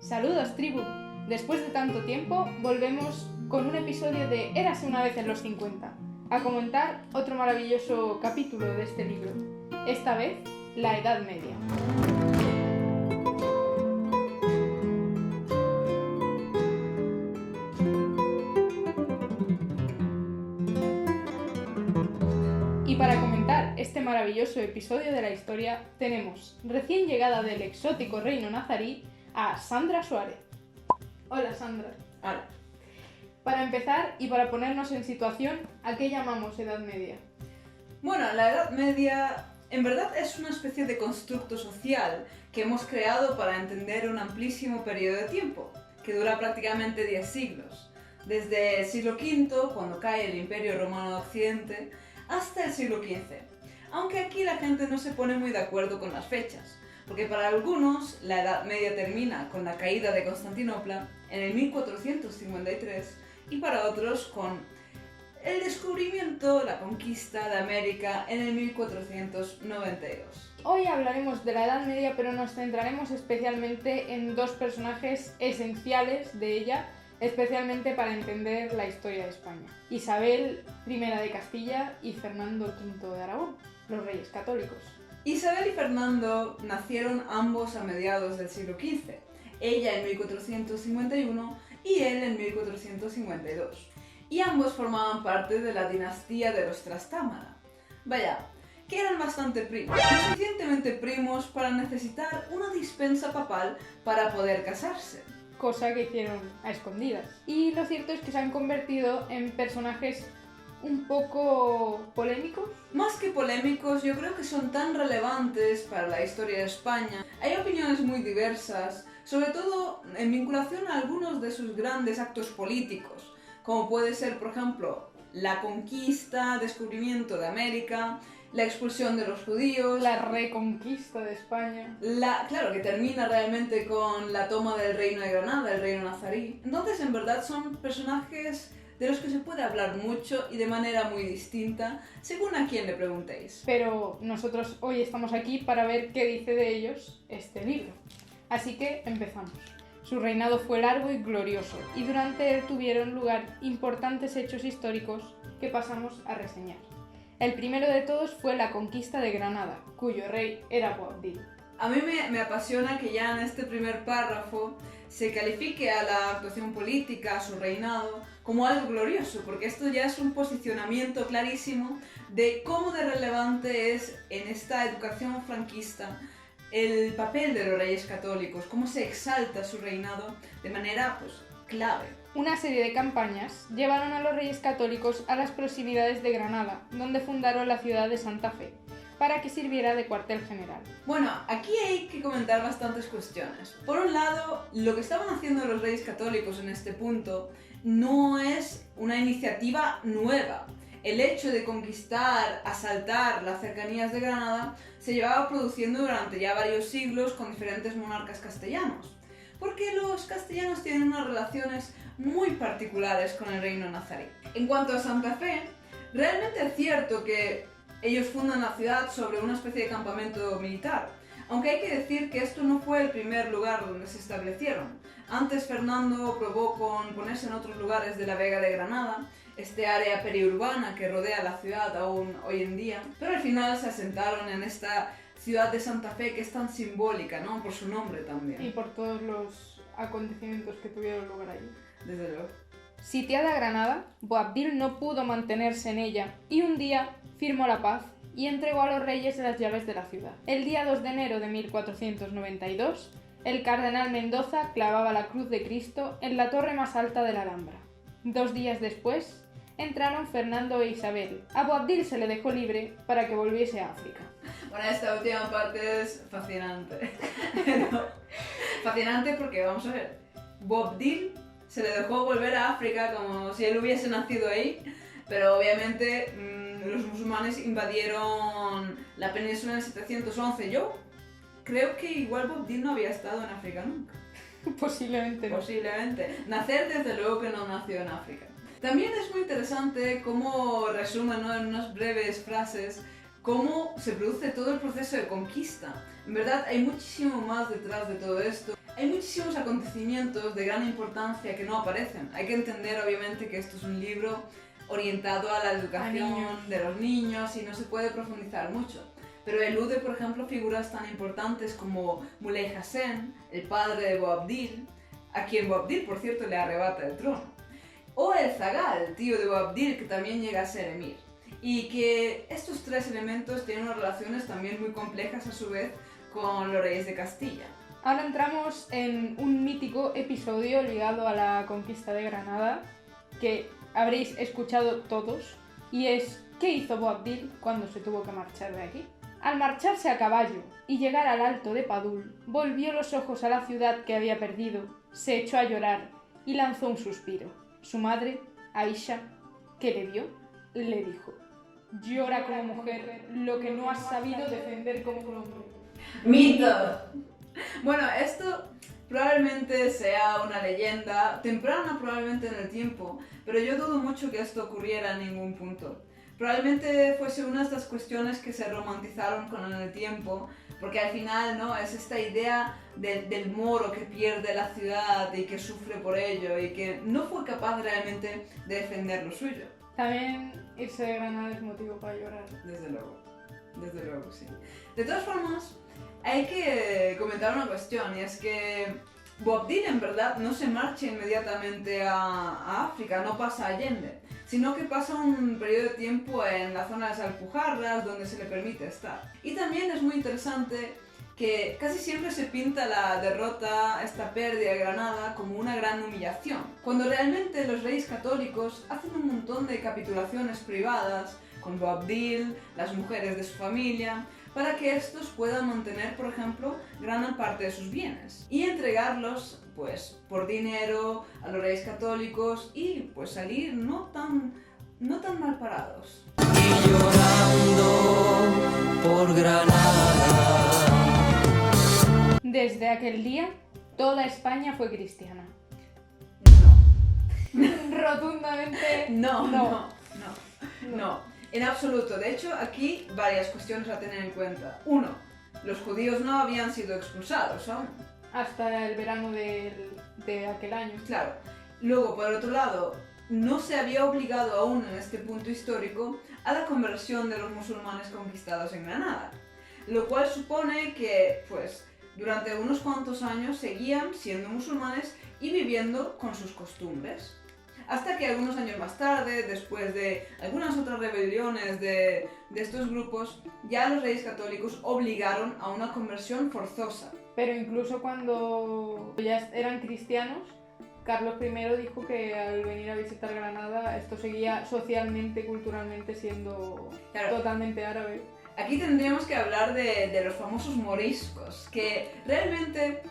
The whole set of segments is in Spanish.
Saludos, tribu. Después de tanto tiempo, volvemos con un episodio de Érase una vez en los 50, a comentar otro maravilloso capítulo de este libro, esta vez, la Edad Media. Y para comentar este maravilloso episodio de la historia, tenemos, recién llegada del exótico reino nazarí, a Sandra Suárez. Hola, Sandra. Hola. Para empezar y para ponernos en situación, ¿a qué llamamos Edad Media? Bueno, la Edad Media en verdad es una especie de constructo social que hemos creado para entender un amplísimo periodo de tiempo, que dura prácticamente 10 siglos, desde el siglo V, cuando cae el Imperio Romano de Occidente, hasta el siglo XV. Aunque aquí la gente no se pone muy de acuerdo con las fechas, porque para algunos la Edad Media termina con la caída de Constantinopla en el 1453 y para otros con el descubrimiento, la conquista de América en el 1492. Hoy hablaremos de la Edad Media, pero nos centraremos especialmente en dos personajes esenciales de ella, especialmente para entender la historia de España: Isabel I de Castilla y Fernando V de Aragón, los reyes católicos. Isabel y Fernando nacieron ambos a mediados del siglo XV, ella en 1451 y él en 1452, y ambos formaban parte de la dinastía de los Trastámara. Vaya, que eran bastante primos, suficientemente primos para necesitar una dispensa papal para poder casarse. Cosa que hicieron a escondidas. Y lo cierto es que se han convertido en personajes un poco polémicos. Más que polémicos, yo creo que son tan relevantes para la historia de España. Hay opiniones muy diversas, sobre todo en vinculación a algunos de sus grandes actos políticos, como puede ser, por ejemplo, la conquista, descubrimiento de América, la expulsión de los judíos, la reconquista de España. Claro, que termina realmente con la toma del reino de Granada, el reino nazarí. Entonces, en verdad, son personajes de los que se puede hablar mucho y de manera muy distinta, según a quién le preguntéis. Pero nosotros hoy estamos aquí para ver qué dice de ellos este libro. Así que empezamos. Su reinado fue largo y glorioso, y durante él tuvieron lugar importantes hechos históricos que pasamos a reseñar. El primero de todos fue la conquista de Granada, cuyo rey era Boabdil. A mí me apasiona que ya en este primer párrafo se califique a la actuación política, a su reinado, como algo glorioso, porque esto ya es un posicionamiento clarísimo de cómo de relevante es en esta educación franquista el papel de los reyes católicos, cómo se exalta su reinado de manera clave. Una serie de campañas llevaron a los reyes católicos a las proximidades de Granada, donde fundaron la ciudad de Santa Fe, para que sirviera de cuartel general. Bueno, aquí hay que comentar bastantes cuestiones. Por un lado, lo que estaban haciendo los reyes católicos en este punto no es una iniciativa nueva. El hecho de conquistar, asaltar las cercanías de Granada se llevaba produciendo durante ya varios siglos con diferentes monarcas castellanos, porque los castellanos tienen unas relaciones muy particulares con el reino nazarí. En cuanto a Santa Fe, realmente es cierto que ellos fundan la ciudad sobre una especie de campamento militar, aunque hay que decir que esto no fue el primer lugar donde se establecieron. Antes Fernando probó con ponerse en otros lugares de la Vega de Granada, este área periurbana que rodea la ciudad aún hoy en día, pero al final se asentaron en esta ciudad de Santa Fe que es tan simbólica, ¿no? Por su nombre también. Y por todos los acontecimientos que tuvieron lugar allí. Desde luego. Sitiada Granada, Boabdil no pudo mantenerse en ella y un día firmó la paz y entregó a los reyes las llaves de la ciudad. El día 2 de enero de 1492, el cardenal Mendoza clavaba la cruz de Cristo en la torre más alta de la Alhambra. 2 días después, entraron Fernando e Isabel. A Boabdil se le dejó libre para que volviese a África. Bueno, esta última parte es fascinante. Fascinante porque, vamos a ver, Boabdil se le dejó volver a África como si él hubiese nacido ahí, pero obviamente los musulmanes invadieron la península en 711. Yo creo que igual Boabdil no había estado en África nunca. Posiblemente no. Posiblemente. Nacer desde luego que no nació en África. También es muy interesante cómo resumen, ¿no?, en unas breves frases cómo se produce todo el proceso de conquista. En verdad hay muchísimo más detrás de todo esto. hay muchísimos acontecimientos de gran importancia que no aparecen. Hay que entender, obviamente, que esto es un libro orientado a la educación de los niños y no se puede profundizar mucho. Pero elude, por ejemplo, figuras tan importantes como Muley Hassan, el padre de Boabdil, a quien Boabdil, por cierto, le arrebata el trono. O el Zagal, tío de Boabdil, que también llega a ser emir. Y que estos tres elementos tienen unas relaciones también muy complejas a su vez con los reyes de Castilla. Ahora entramos en un mítico episodio ligado a la conquista de Granada, que habréis escuchado todos, y es ¿qué hizo Boabdil cuando se tuvo que marchar de aquí? Al marcharse a caballo y llegar al alto de Padul, volvió los ojos a la ciudad que había perdido, se echó a llorar y lanzó un suspiro. Su madre, Aisha, que le vio, le dijo: llora como mujer lo que no has sabido defender como un hombre. ¡Mito! Bueno, esto probablemente sea una leyenda, temprana probablemente en el tiempo, pero yo dudo mucho que esto ocurriera en ningún punto. Probablemente fuese una de estas cuestiones que se romantizaron con el tiempo, porque al final, ¿no?, es esta idea del moro que pierde la ciudad y que sufre por ello y que no fue capaz realmente de defender lo suyo. También irse de Granada es motivo para llorar. Desde luego, sí. De todas formas, hay que comentar una cuestión, y es que Boabdil en verdad no se marcha inmediatamente a África, no pasa a Allende, sino que pasa un periodo de tiempo en la zona de las Alpujarras, donde se le permite estar. Y también es muy interesante que casi siempre se pinta la derrota, esta pérdida de Granada, como una gran humillación, cuando realmente los reyes católicos hacen un montón de capitulaciones privadas con Boabdil, las mujeres de su familia, para que estos puedan mantener, por ejemplo, gran parte de sus bienes y entregarlos, pues, por dinero a los reyes católicos y, pues, salir no tan mal parados. Y llorando por Granada. Desde aquel día, toda España fue cristiana. Rotundamente No. En absoluto. De hecho, aquí varias cuestiones a tener en cuenta. Uno, los judíos no habían sido expulsados aún. Hasta el verano de aquel año. Claro. Luego, por otro lado, no se había obligado aún en este punto histórico a la conversión de los musulmanes conquistados en Granada. Lo cual supone que, pues, durante unos cuantos años seguían siendo musulmanes y viviendo con sus costumbres. Hasta que algunos años más tarde, después de algunas otras rebeliones de estos grupos, ya los reyes católicos obligaron a una conversión forzosa. Pero incluso cuando ya eran cristianos, Carlos I dijo que al venir a visitar Granada esto seguía socialmente, culturalmente siendo totalmente árabe. Aquí tendríamos que hablar de los famosos moriscos, que realmente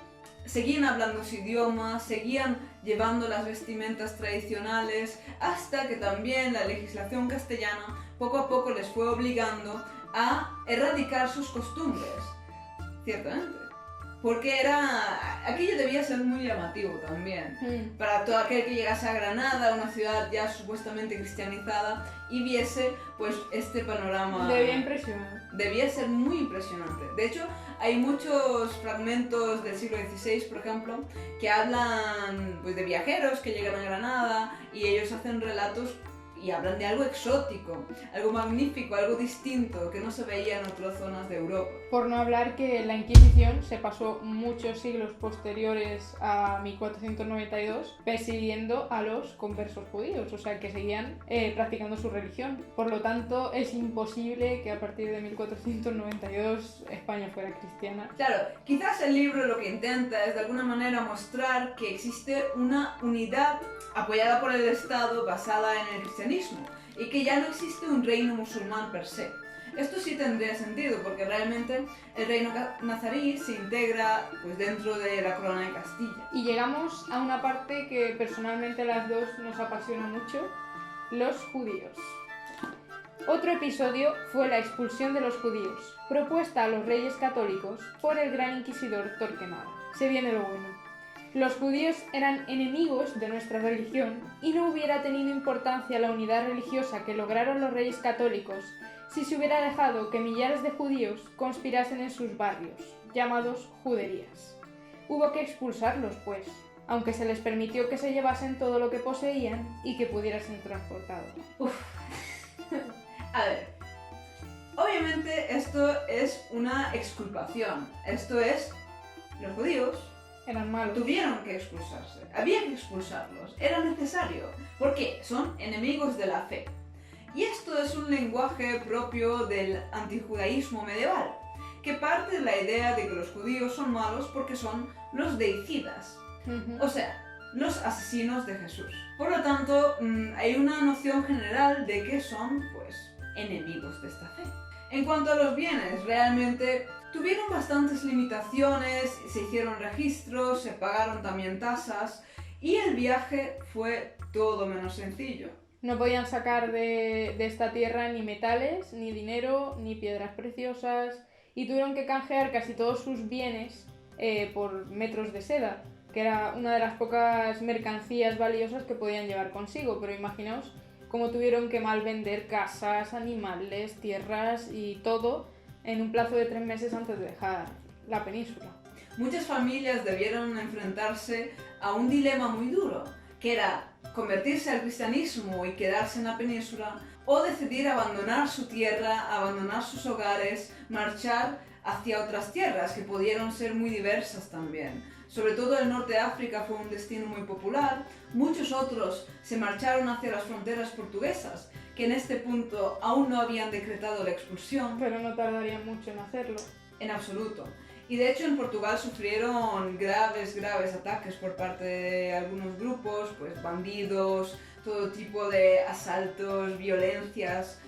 seguían hablando su idioma, seguían llevando las vestimentas tradicionales, hasta que también la legislación castellana poco a poco les fue obligando a erradicar sus costumbres. Ciertamente. Porque aquello debía ser muy llamativo también, para todo aquel que llegase a Granada, una ciudad ya supuestamente cristianizada, y viese pues este panorama. Debía impresionar. Debía ser muy impresionante. De hecho, hay muchos fragmentos del siglo XVI, por ejemplo, que hablan pues de viajeros que llegan a Granada y ellos hacen relatos y hablan de algo exótico, algo magnífico, algo distinto que no se veía en otras zonas de Europa. Por no hablar que la Inquisición se pasó muchos siglos posteriores a 1492 persiguiendo a los conversos judíos, o sea que seguían practicando su religión. Por lo tanto, es imposible que a partir de 1492 España fuera cristiana. Claro, quizás el libro lo que intenta es de alguna manera mostrar que existe una unidad apoyada por el Estado basada en el cristianismo y que ya no existe un reino musulmán per se. Esto sí tendría sentido porque realmente el reino nazarí se integra pues dentro de la corona de Castilla. Y llegamos a una parte que personalmente a las dos nos apasiona mucho: los judíos. Otro episodio fue la expulsión de los judíos, propuesta a los reyes católicos por el gran inquisidor Torquemada. Se viene lo bueno. Los judíos eran enemigos de nuestra religión y no hubiera tenido importancia la unidad religiosa que lograron los reyes católicos si se hubiera dejado que millares de judíos conspirasen en sus barrios, llamados juderías. Hubo que expulsarlos, pues, aunque se les permitió que se llevasen todo lo que poseían y que pudiera ser transportado. A ver, obviamente esto es una exculpación. Esto es, los judíos Eran malos. tuvieron que expulsarse. Había que expulsarlos. Era necesario. Porque son enemigos de la fe. Y esto es un lenguaje propio del antijudaísmo medieval, que parte de la idea de que los judíos son malos porque son los deicidas. O sea, los asesinos de Jesús. Por lo tanto, hay una noción general de que son, pues, enemigos de esta fe. En cuanto a los bienes, realmente tuvieron bastantes limitaciones, se hicieron registros, se pagaron también tasas y el viaje fue todo menos sencillo. No podían sacar de esta tierra ni metales, ni dinero, ni piedras preciosas, y tuvieron que canjear casi todos sus bienes por metros de seda, que era una de las pocas mercancías valiosas que podían llevar consigo. Pero imaginaos cómo tuvieron que mal vender casas, animales, tierras y todo en un plazo de 3 meses antes de dejar la península. Muchas familias debieron enfrentarse a un dilema muy duro, que era convertirse al cristianismo y quedarse en la península, o decidir abandonar su tierra, abandonar sus hogares, marchar hacia otras tierras que pudieron ser muy diversas también. Sobre todo el norte de África fue un destino muy popular, muchos otros se marcharon hacia las fronteras portuguesas, que en este punto aún no habían decretado la expulsión. Pero no tardarían mucho en hacerlo. En absoluto. Y de hecho en Portugal sufrieron graves ataques por parte de algunos grupos, pues bandidos, todo tipo de asaltos, violencias.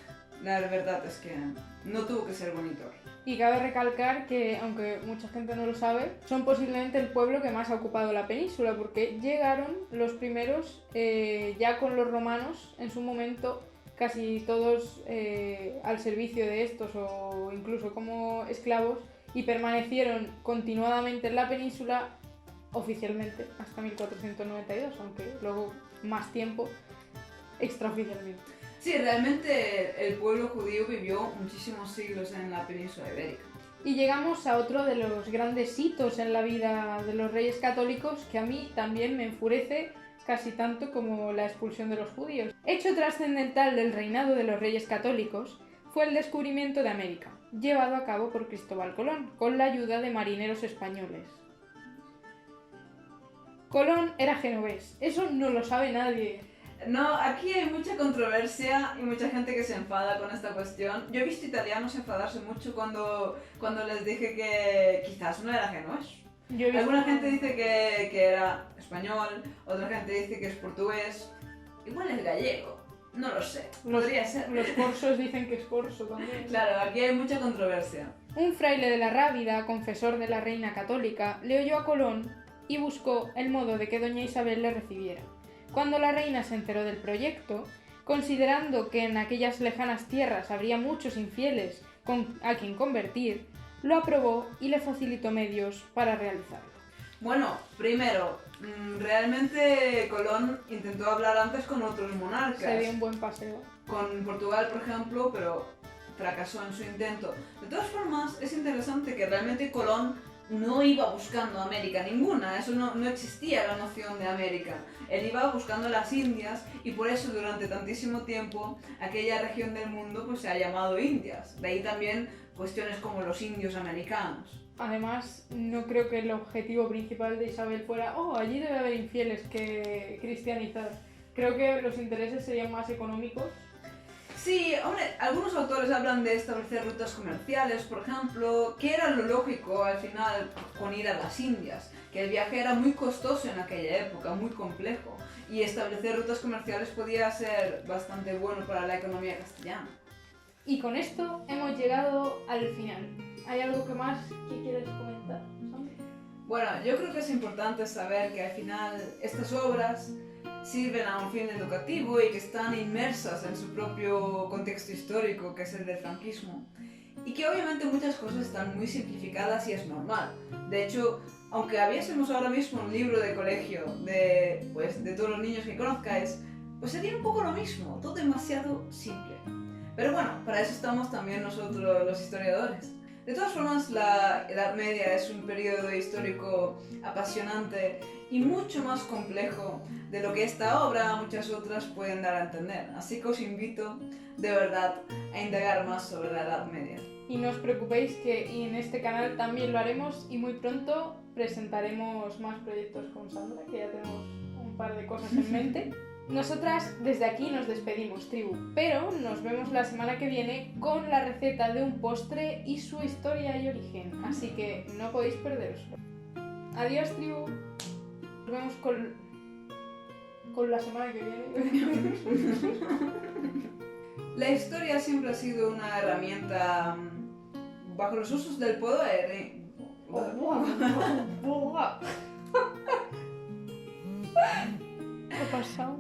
La verdad es que no tuvo que ser bonito. Y cabe recalcar que, aunque mucha gente no lo sabe, son posiblemente el pueblo que más ha ocupado la península, porque llegaron los primeros ya con los romanos en su momento, casi todos al servicio de estos o incluso como esclavos, y permanecieron continuadamente en la península oficialmente hasta 1492, aunque luego más tiempo extraoficialmente. Sí, realmente el pueblo judío vivió muchísimos siglos en la península ibérica. Y llegamos a otro de los grandes hitos en la vida de los reyes católicos, que a mí también me enfurece casi tanto como la expulsión de los judíos. Hecho trascendental del reinado de los reyes católicos fue el descubrimiento de América, llevado a cabo por Cristóbal Colón, con la ayuda de marineros españoles. Colón era genovés, eso no lo sabe nadie. No, aquí hay mucha controversia y mucha gente que se enfada con esta cuestión. Yo he visto italianos enfadarse mucho cuando les dije que quizás no era genovés. Alguna gente dice que era español, otra gente dice que es portugués, igual es gallego, no lo sé, podría ser. Los corsos dicen que es corso también. Claro, aquí hay mucha controversia. Un fraile de la Rábida, confesor de la reina católica, le oyó a Colón y buscó el modo de que doña Isabel le recibiera. Cuando la reina se enteró del proyecto, considerando que en aquellas lejanas tierras habría muchos infieles a quien convertir, lo aprobó y le facilitó medios para realizarlo. Bueno, primero, realmente Colón intentó hablar antes con otros monarcas. Se dio un buen paseo. Con Portugal, por ejemplo, pero fracasó en su intento. De todas formas, es interesante que realmente Colón no iba buscando América ninguna, eso no existía la noción de América. Él iba buscando las Indias y por eso durante tantísimo tiempo aquella región del mundo pues se ha llamado Indias. De ahí también cuestiones como los indios americanos. Además, no creo que el objetivo principal de Isabel fuera allí debe haber infieles que cristianizar. Creo que los intereses serían más económicos. Sí, hombre, algunos autores hablan de establecer rutas comerciales, por ejemplo, que era lo lógico al final con ir a las Indias, que el viaje era muy costoso en aquella época, muy complejo, y establecer rutas comerciales podía ser bastante bueno para la economía castellana. Y con esto hemos llegado al final. ¿Hay algo que más que quieres comentar, Sandra? Bueno, yo creo que es importante saber que al final estas obras sirven a un fin educativo y que están inmersas en su propio contexto histórico, que es el del franquismo, y que obviamente muchas cosas están muy simplificadas y es normal. De hecho, aunque abriésemos ahora mismo un libro de colegio de todos los niños que conozcáis, pues sería un poco lo mismo, todo demasiado simple. Pero bueno, para eso estamos también nosotros los historiadores. De todas formas, la Edad Media es un periodo histórico apasionante y mucho más complejo de lo que esta obra o muchas otras pueden dar a entender. Así que os invito, de verdad, a indagar más sobre la Edad Media. Y no os preocupéis que en este canal también lo haremos y muy pronto presentaremos más proyectos con Sandra, que ya tenemos un par de cosas en mente. Nosotras desde aquí nos despedimos, tribu, pero nos vemos la semana que viene con la receta de un postre y su historia y origen, así que no podéis perderoslo. Adiós, tribu. Nos vemos con la semana que viene. La historia siempre ha sido una herramienta bajo los usos del poder. ¿Qué ha pasado?